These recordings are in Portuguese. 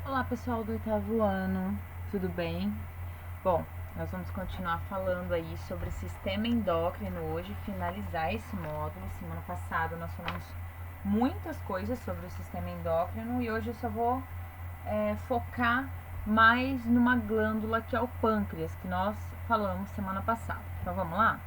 Olá pessoal do oitavo ano, tudo bem? Bom, nós vamos continuar falando aí sobre sistema endócrino hoje, finalizar esse módulo. Semana passada nós falamos muitas coisas sobre o sistema endócrino e hoje eu só vou focar mais numa glândula que é o pâncreas, que nós falamos semana passada. Então vamos lá?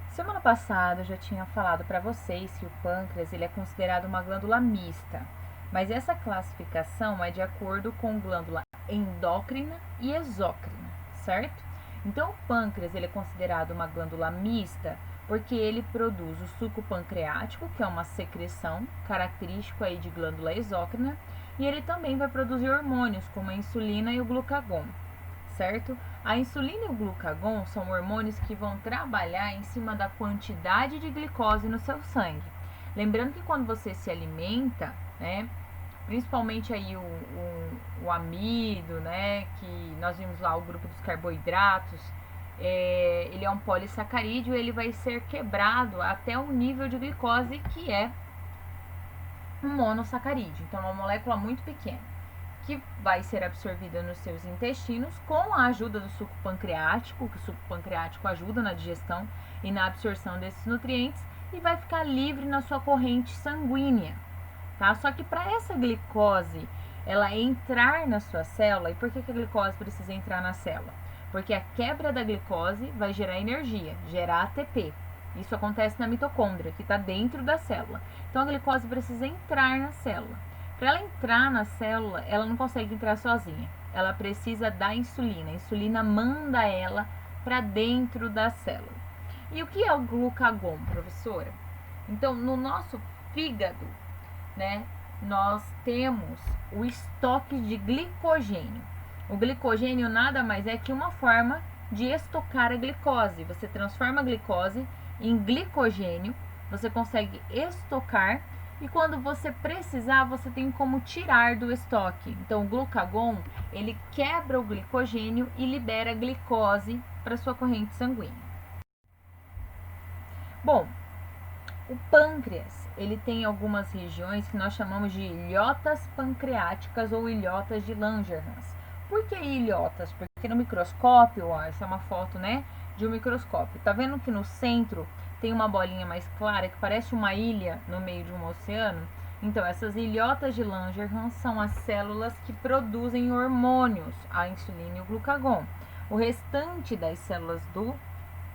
Semana passada eu já tinha falado para vocês que o pâncreas ele é considerado uma glândula mista, mas essa classificação é de acordo com glândula endócrina e exócrina, certo? Então o pâncreas ele é considerado uma glândula mista porque ele produz o suco pancreático, que é uma secreção característico aí de glândula exócrina, e ele também vai produzir hormônios como a insulina e o glucagon, certo? A insulina e o glucagon são hormônios que vão trabalhar em cima da quantidade de glicose no seu sangue. Lembrando que quando você se alimenta, né, principalmente aí o amido, né, que nós vimos lá o grupo dos carboidratos, ele é um polissacarídeo, ele vai ser quebrado até o nível de glicose que é um monossacarídeo. Então, é uma molécula muito pequena que vai ser absorvida nos seus intestinos com a ajuda do suco pancreático, que o suco pancreático ajuda na digestão e na absorção desses nutrientes, e vai ficar livre na sua corrente sanguínea, tá? Só que para essa glicose ela entrar na sua célula, e por que a glicose precisa entrar na célula? Porque a quebra da glicose vai gerar energia, gerar ATP. Isso acontece na mitocôndria, que está dentro da célula. Então a glicose precisa entrar na célula. Para ela entrar na célula, ela não consegue entrar sozinha. Ela precisa da insulina. A insulina manda ela para dentro da célula. E o que é o glucagon, professora? Então, no nosso fígado, né, nós temos o estoque de glicogênio. O glicogênio nada mais é que uma forma de estocar a glicose. Você transforma a glicose em glicogênio, você consegue estocar e quando você precisar, você tem como tirar do estoque. Então, o glucagon, ele quebra o glicogênio e libera glicose para sua corrente sanguínea. Bom, o pâncreas, ele tem algumas regiões que nós chamamos de ilhotas pancreáticas ou ilhotas de Langerhans. Por que ilhotas? Porque no microscópio, ó, essa é uma foto, né, de um microscópio. Tá vendo que no centro tem uma bolinha mais clara que parece uma ilha no meio de um oceano? Então, essas ilhotas de Langerhans são as células que produzem hormônios, a insulina e o glucagon. O restante das células do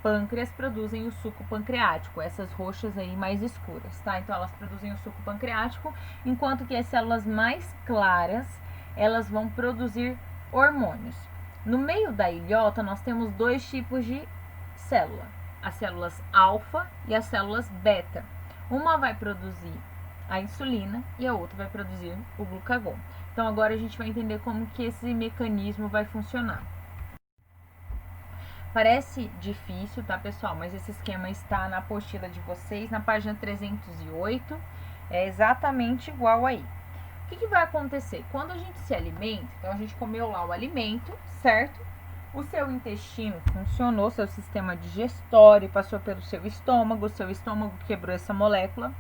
pâncreas produzem o suco pancreático, essas roxas aí mais escuras, tá? Então elas produzem o suco pancreático, enquanto que as células mais claras, elas vão produzir hormônios. No meio da ilhota nós temos dois tipos de célula, as células alfa e as células beta. Uma vai produzir a insulina e a outra vai produzir o glucagon. Então agora a gente vai entender como que esse mecanismo vai funcionar. Parece difícil, tá, pessoal? Mas esse esquema está na apostila de vocês, na página 308. É exatamente igual aí. O que vai acontecer? Quando a gente se alimenta, então a gente comeu lá o alimento, certo? O seu intestino funcionou, seu sistema digestório passou pelo seu estômago quebrou essa molécula.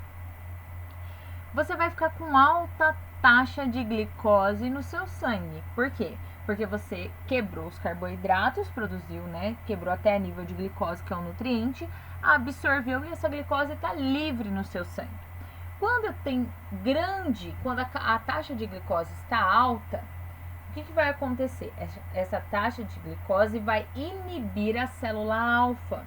Você vai ficar com alta taxa de glicose no seu sangue. Por quê? Porque você quebrou os carboidratos, produziu, né? Quebrou até a nível de glicose, que é um nutriente, absorveu e essa glicose está livre no seu sangue. Quando a taxa de glicose está alta, o que vai acontecer? Essa taxa de glicose vai inibir a célula alfa.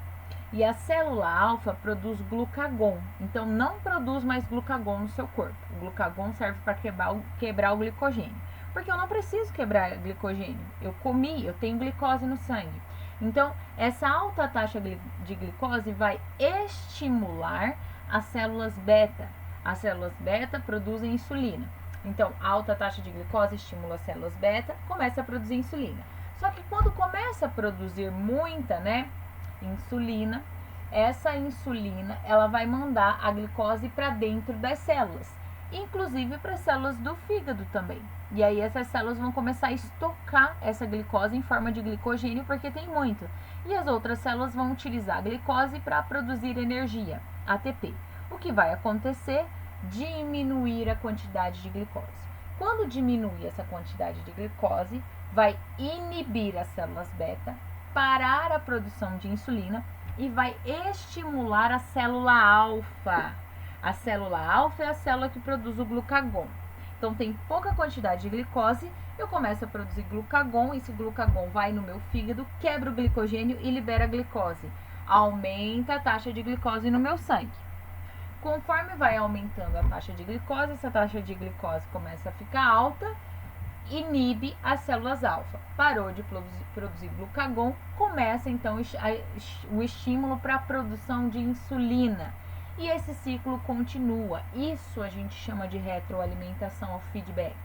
E a célula alfa produz glucagon. Então, não produz mais glucagon no seu corpo. O glucagon serve para quebrar o glicogênio. Porque eu não preciso quebrar glicogênio. Eu comi, eu tenho glicose no sangue. Então, essa alta taxa de glicose vai estimular as células beta. As células beta produzem insulina. Então, alta taxa de glicose estimula as células beta, começa a produzir insulina. Só que quando começa a produzir muita, né, insulina, essa insulina ela vai mandar a glicose para dentro das células, inclusive para as células do fígado também. E aí essas células vão começar a estocar essa glicose em forma de glicogênio porque tem muito. E as outras células vão utilizar a glicose para produzir energia, ATP. O que vai acontecer diminuir a quantidade de glicose. Quando diminuir essa quantidade de glicose, vai inibir as células beta, parar a produção de insulina e vai estimular a célula alfa. A célula alfa é a célula que produz o glucagon. Então, tem pouca quantidade de glicose, eu começo a produzir glucagon, esse glucagon vai no meu fígado, quebra o glicogênio e libera a glicose. Aumenta a taxa de glicose no meu sangue. Conforme vai aumentando a taxa de glicose, essa taxa de glicose começa a ficar alta, inibe as células alfa. Parou de produzir glucagon, começa então o estímulo para a produção de insulina. E esse ciclo continua. Isso a gente chama de retroalimentação ou feedback,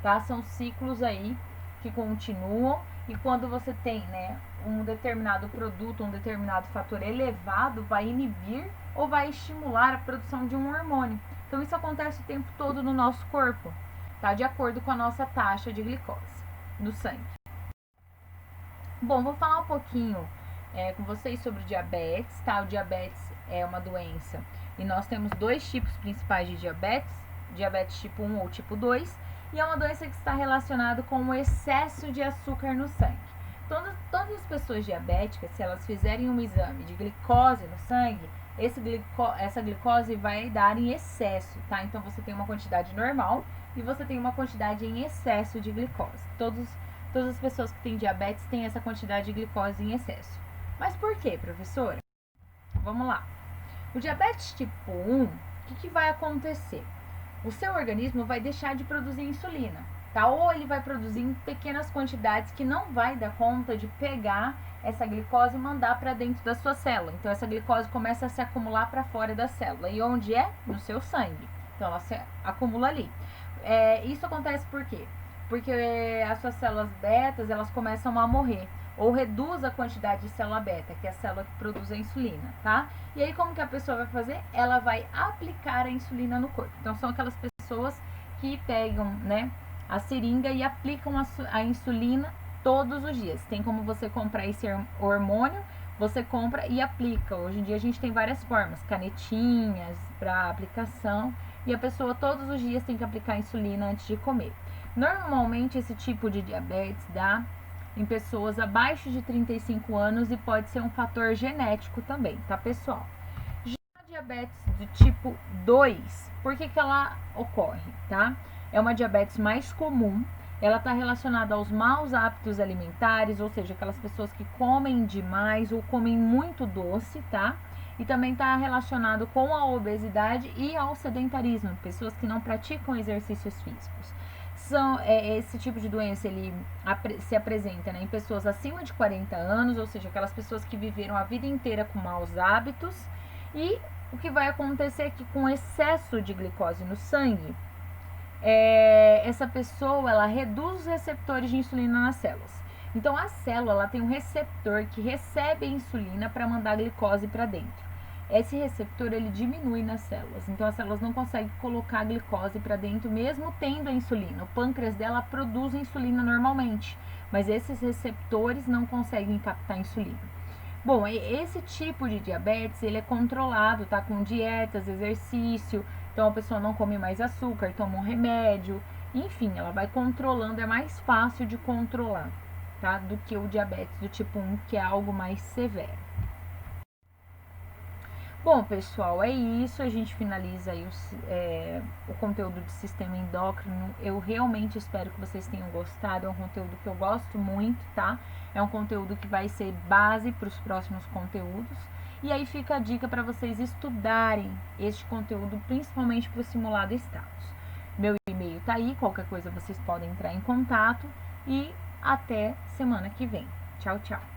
tá? São ciclos aí que continuam e quando você tem, né, um determinado produto, um determinado fator elevado, vai inibir ou vai estimular a produção de um hormônio. Então isso acontece o tempo todo no nosso corpo, tá? De acordo com a nossa taxa de glicose no sangue. Bom, vou falar um pouquinho com vocês sobre o diabetes, tá? O diabetes é uma doença e nós temos dois tipos principais de diabetes, diabetes tipo 1 ou tipo 2, e é uma doença que está relacionada com o excesso de açúcar no sangue. Todas as pessoas diabéticas, se elas fizerem um exame de glicose no sangue, essa glicose vai dar em excesso, tá? Então você tem uma quantidade normal e você tem uma quantidade em excesso de glicose. Todas as pessoas que têm diabetes têm essa quantidade de glicose em excesso. Mas por quê, professora? Vamos lá. O diabetes tipo 1, o que vai acontecer? O seu organismo vai deixar de produzir insulina, tá? Ou ele vai produzir em pequenas quantidades que não vai dar conta de pegar essa glicose e mandar para dentro da sua célula. Então essa glicose começa a se acumular para fora da célula. E onde é? No seu sangue. Então ela se acumula ali. Isso acontece por quê? Porque as suas células betas, elas começam a morrer. Ou reduz a quantidade de célula beta, que é a célula que produz a insulina, tá? E aí como que a pessoa vai fazer? Ela vai aplicar a insulina no corpo. Então são aquelas pessoas que pegam, né, a seringa e aplicam a insulina todos os dias. Tem como você comprar esse hormônio, você compra e aplica. Hoje em dia a gente tem várias formas, canetinhas para aplicação, e a pessoa todos os dias tem que aplicar a insulina antes de comer. Normalmente esse tipo de diabetes dá em pessoas abaixo de 35 anos e pode ser um fator genético também, tá, pessoal? Já a diabetes do tipo 2, por que ela ocorre, tá? É uma diabetes mais comum, ela está relacionada aos maus hábitos alimentares, ou seja, aquelas pessoas que comem demais ou comem muito doce, tá? E também está relacionado com a obesidade e ao sedentarismo, pessoas que não praticam exercícios físicos. Esse tipo de doença ele se apresenta, né, em pessoas acima de 40 anos, ou seja, aquelas pessoas que viveram a vida inteira com maus hábitos. E o que vai acontecer é que com excesso de glicose no sangue, essa pessoa ela reduz os receptores de insulina nas células. Então a célula ela tem um receptor que recebe a insulina para mandar a glicose para dentro. Esse receptor ele diminui nas células, então as células não conseguem colocar a glicose para dentro mesmo tendo a insulina. O pâncreas dela produz insulina normalmente, mas esses receptores não conseguem captar insulina. Bom, esse tipo de diabetes ele é controlado, tá? Com dietas, exercício, então a pessoa não come mais açúcar, toma um remédio, enfim, ela vai controlando, é mais fácil de controlar, tá? Do que o diabetes do tipo 1, que é algo mais severo. Bom, pessoal, é isso. A gente finaliza aí o conteúdo de sistema endócrino. Eu realmente espero que vocês tenham gostado. É um conteúdo que eu gosto muito, tá? É um conteúdo que vai ser base para os próximos conteúdos. E aí fica a dica para vocês estudarem este conteúdo, principalmente para o simulado status. Meu e-mail tá aí, qualquer coisa vocês podem entrar em contato. E até semana que vem. Tchau, tchau.